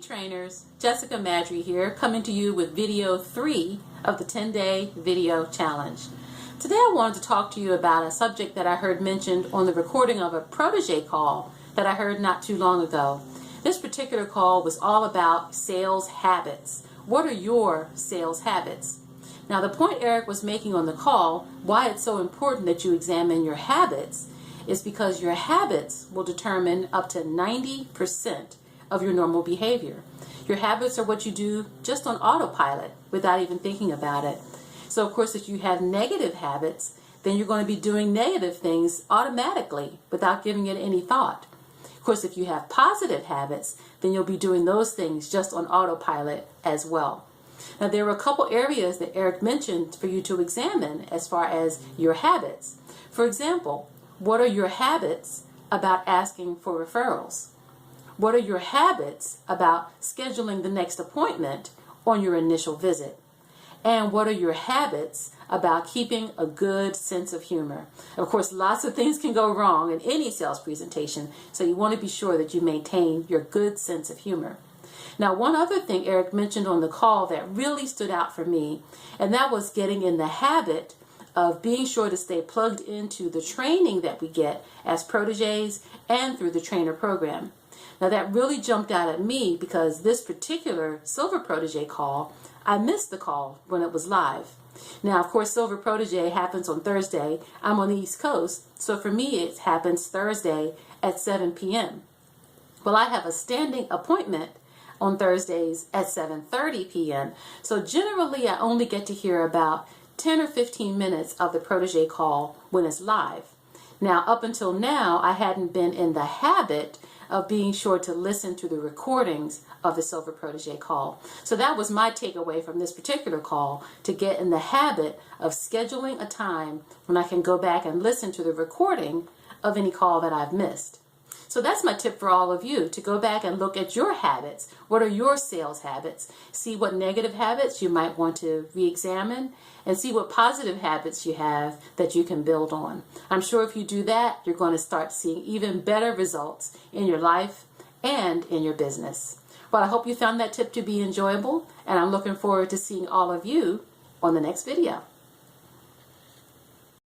trainers, Jessica Madry here, coming to you with video 3 of the 10-day video challenge. Today I wanted to talk to you about a subject that I heard mentioned on the recording of a protege call that I heard not too long ago. This particular call was all about sales habits. What are your sales habits? Now, the point Eric was making on the call, why it's so important that you examine your habits, is because your habits will determine up to 90% of your normal behavior. Your habits are what you do just on autopilot without even thinking about it. So, of course, if you have negative habits, then you're going to be doing negative things automatically without giving it any thought. Of course, if you have positive habits, then you'll be doing those things just on autopilot as well. Now, there were a couple areas that Eric mentioned for you to examine as far as your habits. For example, what are your habits about asking for referrals? What are your habits about scheduling the next appointment on your initial visit? And what are your habits about keeping a good sense of humor? Of course, lots of things can go wrong in any sales presentation, so you want to be sure that you maintain your good sense of humor. Now, one other thing Eric mentioned on the call that really stood out for me, and that was getting in the habit of being sure to stay plugged into the training that we get as proteges and through the trainer program. Now, that really jumped out at me because this particular Silver Protege call, I missed the call when it was live. Now, of course, Silver Protege happens on Thursday. I'm on the East Coast, so for me it happens Thursday at 7 p.m. Well, I have a standing appointment on Thursdays at 7:30 p.m. So generally I only get to hear about 10 or 15 minutes of the protege call when it's live. Now, up until now, I hadn't been in the habit of being sure to listen to the recordings of the Silver Protege call. So that was my takeaway from this particular call, to get in the habit of scheduling a time when I can go back and listen to the recording of any call that I've missed. So that's my tip for all of you, to go back and look at your habits. What are your sales habits? See what negative habits you might want to re-examine, and see what positive habits you have that you can build on. I'm sure if you do that, you're going to start seeing even better results in your life and in your business. Well, I hope you found that tip to be enjoyable, and I'm looking forward to seeing all of you on the next video.